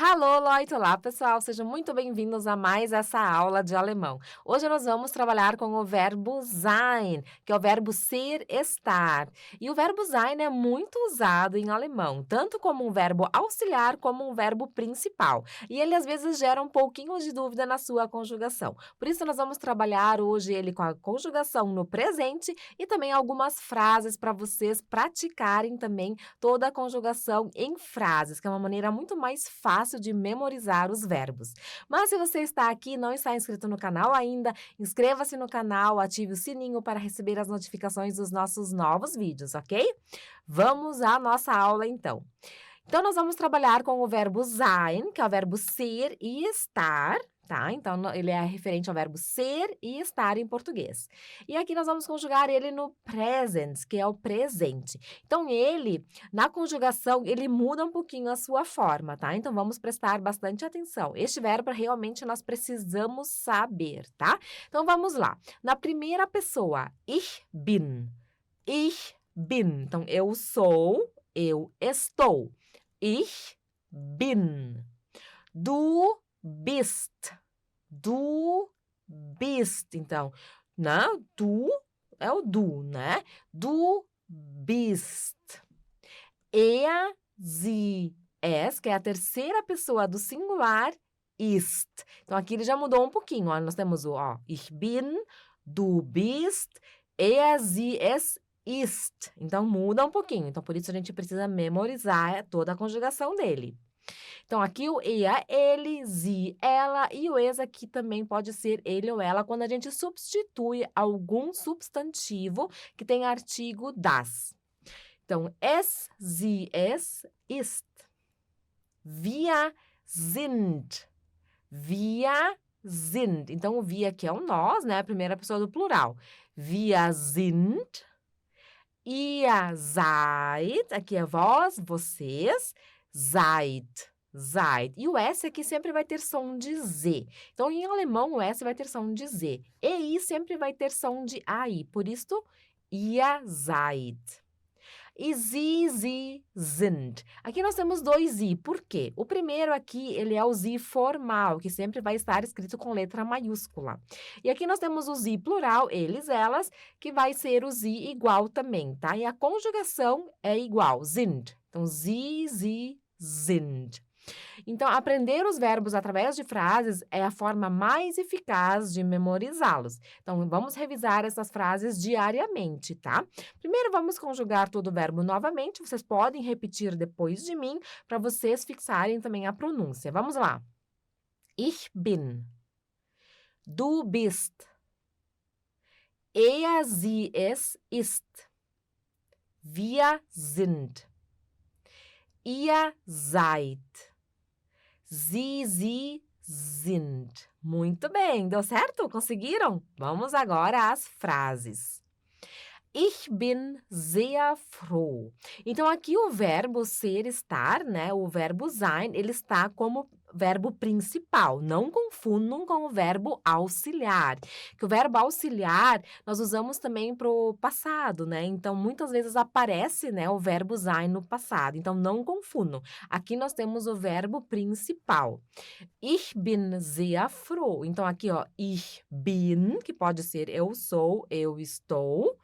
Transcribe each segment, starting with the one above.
Hallo Leute! Olá pessoal, sejam muito bem-vindos a mais essa aula de alemão. Hoje nós vamos trabalhar com o verbo sein, que é o verbo ser, estar. E o verbo sein é muito usado em alemão, tanto como um verbo auxiliar como um verbo principal. E ele às vezes gera um pouquinho de dúvida na sua conjugação. Por isso nós vamos trabalhar hoje ele com a conjugação no presente e também algumas frases para vocês praticarem também toda a conjugação em frases, que é uma maneira muito mais fácil de memorizar os verbos. Mas se você está aqui e não está inscrito no canal ainda, inscreva-se no canal, ative o sininho para receber as notificações dos nossos novos vídeos, ok? Vamos à nossa aula então. Então, nós vamos trabalhar com o verbo sein, que é o verbo ser e estar, tá? Então, ele é referente ao verbo ser e estar em português. E aqui nós vamos conjugar ele no present, que é o presente. Então, ele, na conjugação, ele muda um pouquinho a sua forma, tá? Então, vamos prestar bastante atenção. Este verbo, realmente, nós precisamos saber, tá? Então, vamos lá. Na primeira pessoa, ich bin. Ich bin. Então, eu sou, eu estou. Ich bin. Du bist. Du bist. Então, né? Du é o du, né? Du bist. Er, sie, es, que é a terceira pessoa do singular, ist. Então, aqui ele já mudou um pouquinho, ó. Nós temos o, ó, ich bin, du bist, er, sie, es, ist. Então, muda um pouquinho. Então, por isso a gente precisa memorizar toda a conjugação dele. Então, aqui o er, ele, sie, ela, e o es aqui também pode ser ele ou ela, quando a gente substitui algum substantivo que tem artigo das. Então, es, sie, es, ist. Wir sind. Wir sind. Então, o wir aqui é o nós, né? A primeira pessoa do plural. Wir sind. Ihr seid. Aqui é vós, vocês. Seid. Seid. E o S aqui sempre vai ter som de Z. Então, em alemão, o S vai ter som de Z. E I sempre vai ter som de AI. Por isso, ihr seid. E sie sind. Aqui nós temos dois I. Por quê? O primeiro aqui, ele é o sie formal, que sempre vai estar escrito com letra maiúscula. E aqui nós temos o sie plural, eles, elas, que vai ser o sie igual também, tá? E a conjugação é igual, sind. Então, sie sind. Então, aprender os verbos através de frases é a forma mais eficaz de memorizá-los. Então, vamos revisar essas frases diariamente, tá? Primeiro, vamos conjugar todo o verbo novamente. Vocês podem repetir depois de mim, para vocês fixarem também a pronúncia. Vamos lá. Ich bin. Du bist. Er, sie, es, ist. Wir sind. Ihr seid. Sie sind. Muito bem, deu certo? Conseguiram? Vamos agora às frases. Ich bin sehr froh. Então, aqui o verbo ser, estar, né? O verbo sein, ele está como verbo principal. Não confundam com o verbo auxiliar. Que o verbo auxiliar, nós usamos também para o passado, né? Então, muitas vezes aparece, né, o verbo sein no passado. Então, não confundam. Aqui nós temos o verbo principal. Ich bin sehr froh. Então, aqui, ó, ich bin, que pode ser eu sou, eu estou.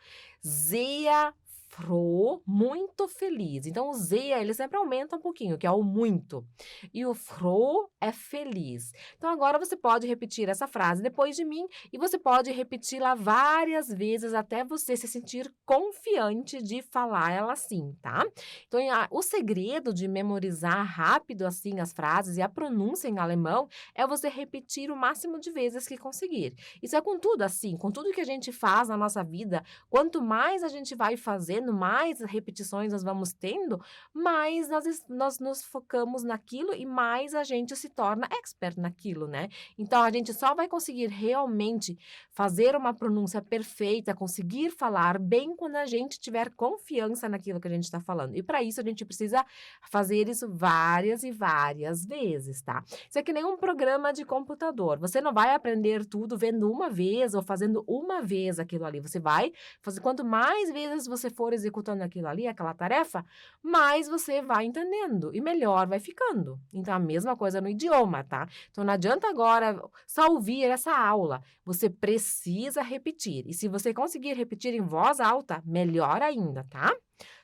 Sehr froh, muito feliz. Então, o sehr, ele sempre aumenta um pouquinho, que é o muito. E o froh é feliz. Então, agora você pode repetir essa frase depois de mim e você pode repeti-la várias vezes até você se sentir confiante de falar ela assim, tá? Então, o segredo de memorizar rápido assim as frases e a pronúncia em alemão é você repetir o máximo de vezes que conseguir. Isso é com tudo assim, com tudo que a gente faz na nossa vida, quanto mais a gente vai fazendo, mais repetições nós vamos tendo, mais nós nos focamos naquilo e mais a gente se torna expert naquilo, né? Então, a gente só vai conseguir realmente fazer uma pronúncia perfeita, conseguir falar bem quando a gente tiver confiança naquilo que a gente está falando. E para isso, a gente precisa fazer isso várias e várias vezes, tá? Isso é que nem um programa de computador. Você não vai aprender tudo vendo uma vez ou fazendo uma vez aquilo ali. Você vai fazer, quanto mais vezes você for for executando aquilo ali, aquela tarefa, mais você vai entendendo e melhor vai ficando. Então, a mesma coisa no idioma, tá? Então, não adianta agora só ouvir essa aula. Você precisa repetir. E se você conseguir repetir em voz alta, melhor ainda, tá?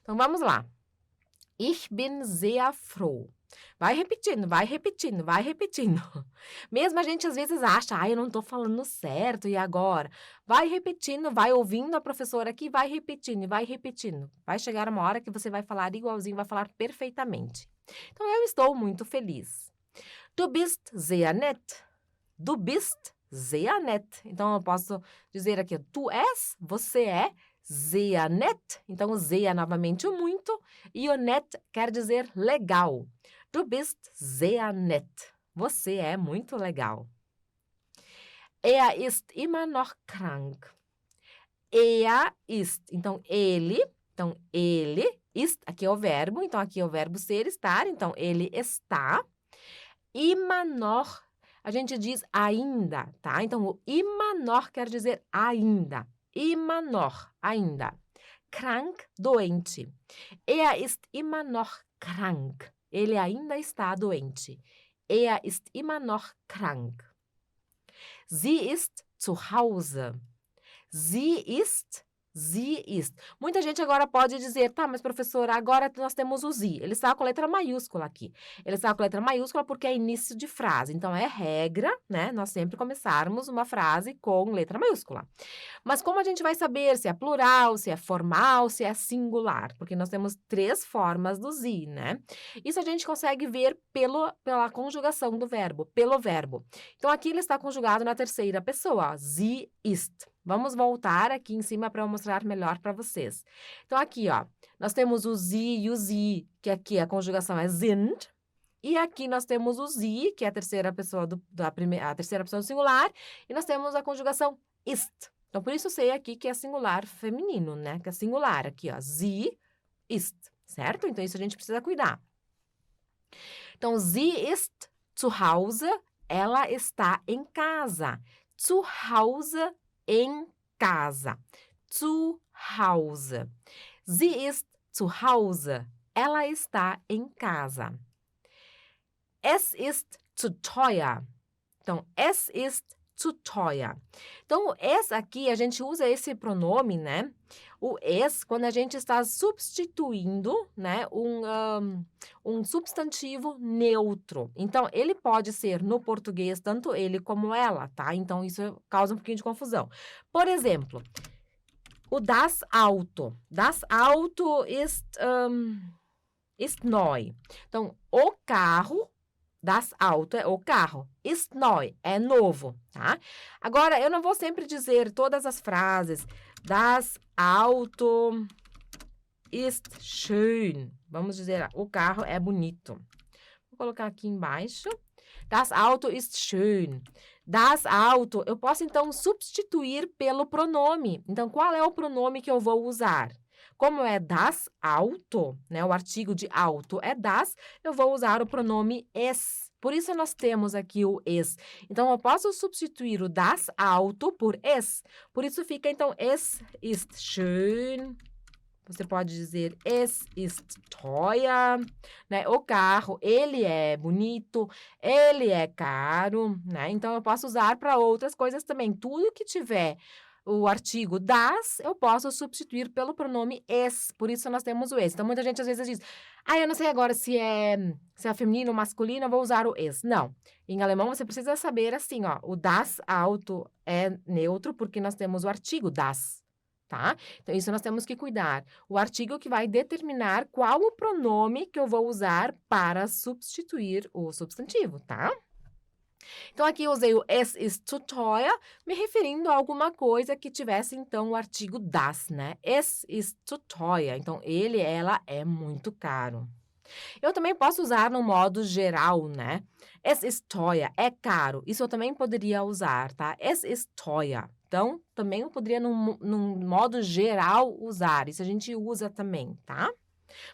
Então, vamos lá. Ich bin sehr froh. Vai repetindo, vai repetindo, vai repetindo. Mesmo a gente às vezes acha, eu não tô falando certo, e agora? Vai repetindo, vai ouvindo a professora aqui, vai repetindo e vai repetindo. Vai chegar uma hora que você vai falar igualzinho, vai falar perfeitamente. Então, eu estou muito feliz. Du bist sehr nett. Du bist sehr nett. Então, eu posso dizer aqui, tu és, você é, sehr nett. Então, o sehr novamente o muito, e o nett quer dizer legal. Du bist sehr nett. Você é muito legal. Er ist immer noch krank. Er ist. Então, ele ist, aqui é o verbo, então aqui é o verbo ser, estar, então ele está. Immer noch, a gente diz ainda, tá? Então, o immer noch quer dizer ainda. Immer noch, ainda. Krank, doente. Er ist immer noch krank. Ele ainda está doente. Er ist immer noch krank. Sie ist zu Hause. Sie ist. Muita gente agora pode dizer, tá, mas professora, agora nós temos o sie. Ele está com a letra maiúscula aqui. Ele está com a letra maiúscula porque é início de frase. Então, é regra, né, nós sempre começarmos uma frase com letra maiúscula. Mas como a gente vai saber se é plural, se é formal, se é singular? Porque nós temos 3 formas do sie, né? Isso a gente consegue ver pela conjugação do verbo, pelo verbo. Então, aqui ele está conjugado na terceira pessoa, ó, sie ist. Vamos voltar aqui em cima para eu mostrar melhor para vocês. Então, aqui, ó, nós temos o sie e o sie, que aqui a conjugação é sind. E aqui nós temos o sie, que é a terceira pessoa a terceira pessoa do singular. E nós temos a conjugação ist. Então, por isso eu sei aqui que é singular feminino, né? Que é singular aqui, ó, sie ist, certo? Então, isso a gente precisa cuidar. Então, sie ist zu Hause, ela está em casa. Zu Hause, em casa. Zu Hause. Sie ist zu Hause. Ela está em casa. Es ist zu teuer. Então, es ist zu teuer. Então, o es aqui, a gente usa esse pronome, né? O es, quando a gente está substituindo, né, um substantivo neutro. Então, ele pode ser, no português, tanto ele como ela, tá? Então, isso causa um pouquinho de confusão. Por exemplo, o das Auto. Das Auto ist neu. Então, o carro, das Auto é o carro. Ist neu, é novo, tá? Agora, eu não vou sempre dizer todas as frases. Das Auto ist schön. Vamos dizer, o carro é bonito. Vou colocar aqui embaixo. Das Auto ist schön. Das Auto, eu posso então substituir pelo pronome. Então, qual é o pronome que eu vou usar? Como é das Auto, né? O artigo de auto é das, eu vou usar o pronome es. Por isso, nós temos aqui o es. Então, eu posso substituir o das Auto por es. Por isso, fica, então, es ist schön. Você pode dizer, es ist teuer, né? O carro, ele é bonito, ele é caro, né? Então, eu posso usar para outras coisas também. Tudo que tiver o artigo das, eu posso substituir pelo pronome es. Por isso, nós temos o es. Então, muita gente às vezes diz, eu não sei agora se é feminino ou masculino, eu vou usar o es. Não. Em alemão, você precisa saber assim, ó, o das Auto é neutro, porque nós temos o artigo das, tá? Então, isso nós temos que cuidar. O artigo que vai determinar qual o pronome que eu vou usar para substituir o substantivo, tá? Então, aqui eu usei o es ist zu teuer, me referindo a alguma coisa que tivesse, então, o artigo das, né? Es ist zu teuer. Então, ele, ela é muito caro. Eu também posso usar no modo geral, né? Es ist teuer, é caro. Isso eu também poderia usar, tá? Es ist teuer. Então, também eu poderia, num modo geral, usar. Isso a gente usa também, tá?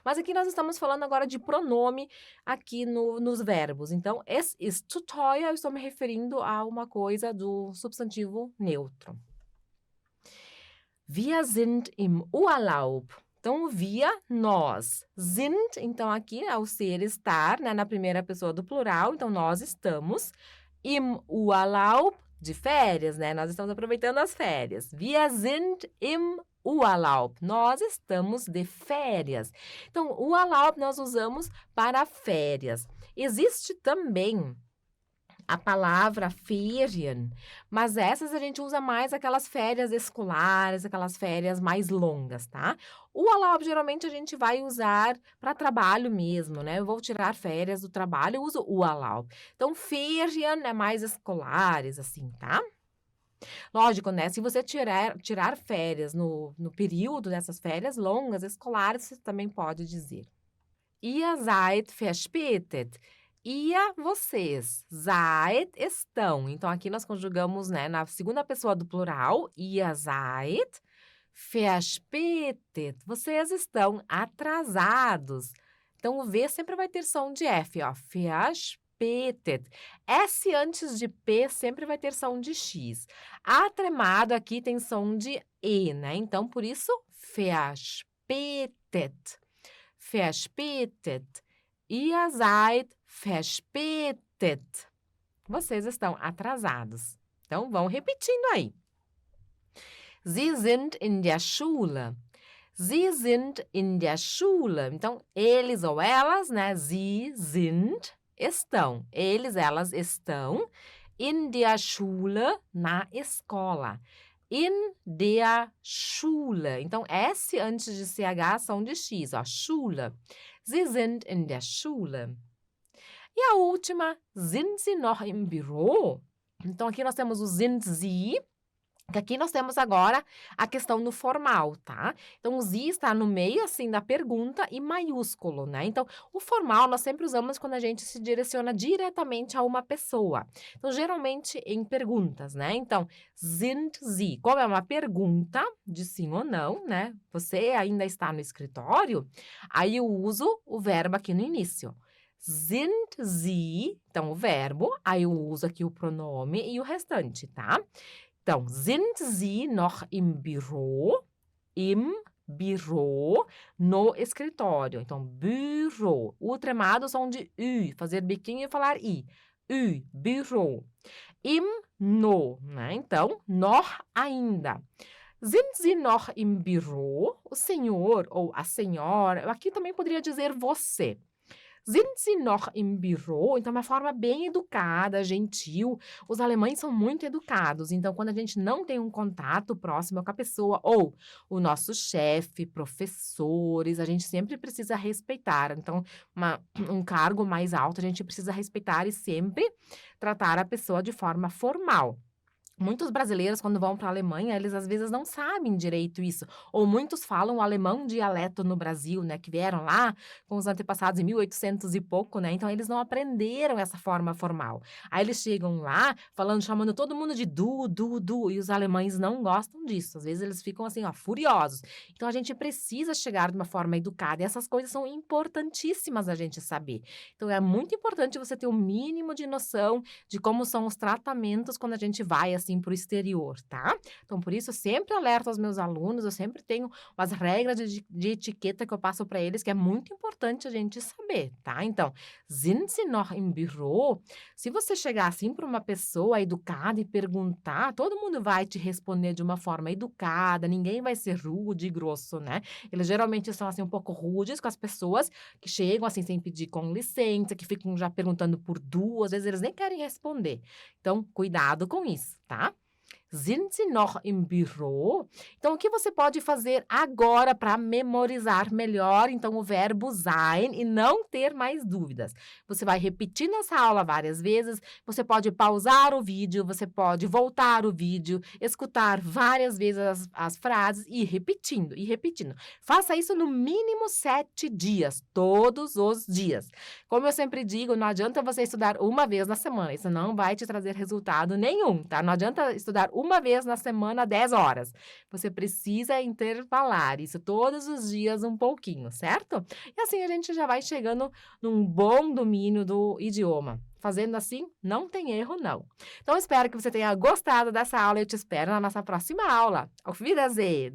Mas aqui nós estamos falando agora de pronome aqui nos verbos. Então, es ist zu teuer, eu estou me referindo a uma coisa do substantivo neutro. Wir sind im Urlaub. Então, wir, nós. Sind, então aqui é o ser, estar, né, na primeira pessoa do plural. Então, nós estamos im Urlaub, de férias, né? Nós estamos aproveitando as férias. Wir sind im Urlaub. Nós estamos de férias. Então, Urlaub nós usamos para férias. Existe também a palavra Ferien, mas essas a gente usa mais aquelas férias escolares, aquelas férias mais longas, tá? O Urlaub geralmente a gente vai usar para trabalho mesmo, né? Eu vou tirar férias do trabalho, eu uso o Urlaub. Então, Ferien é mais escolares, assim, tá? Lógico, né? Se você tirar férias no período dessas férias longas, escolares, você também pode dizer. Ihr seid verspätet. Ia, vocês. Seid, estão. Então, aqui nós conjugamos, né, na segunda pessoa do plural. Ihr seid verspätet. Vocês estão atrasados. Então, o V sempre vai ter som de F, ó. Verspätet. S antes de P sempre vai ter som de X. A tremado aqui tem som de E, né? Então, por isso, verspätet. Verspätet. Ihr seid verspätet. Vocês estão atrasados. Então, vão repetindo aí. Sie sind in der Schule. Sie sind in der Schule. Então, eles ou elas, né? Sie sind, estão. Eles, elas estão in der Schule, na escola. In der Schule. Então, S antes de CH são de X, ó. Schule. Sie sind in der Schule. E a última, sind Sie noch im Büro? Então, aqui nós temos o sind Sie, que aqui nós temos agora a questão no formal, tá? Então, o Sie está no meio, assim, da pergunta e maiúsculo, né? Então, o formal nós sempre usamos quando a gente se direciona diretamente a uma pessoa. Então, geralmente em perguntas, né? Então, sind Sie, como é uma pergunta de sim ou não, né? Você ainda está no escritório? Aí eu uso o verbo aqui no início. Sind Sie, então o verbo, aí eu uso aqui o pronome e o restante, tá? Então, sind Sie noch im Büro? Im Büro, no escritório. Então, Büro. O tremado som de Ü, fazer biquinho e falar I. Ü, Büro. Im, no, né? Então, noch ainda. Sind Sie noch im Büro? O senhor ou a senhora, aqui também poderia dizer você. Sind Sie noch im Büro? Então, é uma forma bem educada, gentil. Os alemães são muito educados. Então, quando a gente não tem um contato próximo com a pessoa, ou o nosso chefe, professores, a gente sempre precisa respeitar. Então, um cargo mais alto, a gente precisa respeitar e sempre tratar a pessoa de forma formal. Muitos brasileiros, quando vão para a Alemanha, eles às vezes não sabem direito isso. Ou muitos falam o alemão dialeto no Brasil, né? Que vieram lá com os antepassados em 1800 e pouco, né? Então, eles não aprenderam essa forma formal. Aí eles chegam lá chamando todo mundo de du, du, du. E os alemães não gostam disso. Às vezes eles ficam assim, ó, furiosos. Então, a gente precisa chegar de uma forma educada. E essas coisas são importantíssimas a gente saber. Então, é muito importante você ter o mínimo de noção de como são os tratamentos quando a gente vai, assim, para o exterior, tá? Então, por isso, eu sempre alerto aos meus alunos, eu sempre tenho umas regras de etiqueta que eu passo para eles, que é muito importante a gente saber, tá? Então, sind Sie noch im Büro? Se você chegar assim para uma pessoa educada e perguntar, todo mundo vai te responder de uma forma educada, ninguém vai ser rude e grosso, né? Eles geralmente são, assim, um pouco rudes com as pessoas que chegam, assim, sem pedir com licença, que ficam já perguntando por duas, às vezes eles nem querem responder. Então, cuidado com isso, tá? Sind Sie noch im Büro? Então, o que você pode fazer agora para memorizar melhor, então, o verbo sein e não ter mais dúvidas? Você vai repetir nessa aula várias vezes, você pode pausar o vídeo, você pode voltar o vídeo, escutar várias vezes as frases e ir repetindo, e repetindo. Faça isso no mínimo 7 dias, todos os dias. Como eu sempre digo, não adianta você estudar uma vez na semana, isso não vai te trazer resultado nenhum, tá? Não adianta estudar uma vez na semana, 10 horas. Você precisa intervalar isso todos os dias um pouquinho, certo? E assim a gente já vai chegando num bom domínio do idioma. Fazendo assim, não tem erro, não. Então, espero que você tenha gostado dessa aula e eu te espero na nossa próxima aula. Auf Wiedersehen!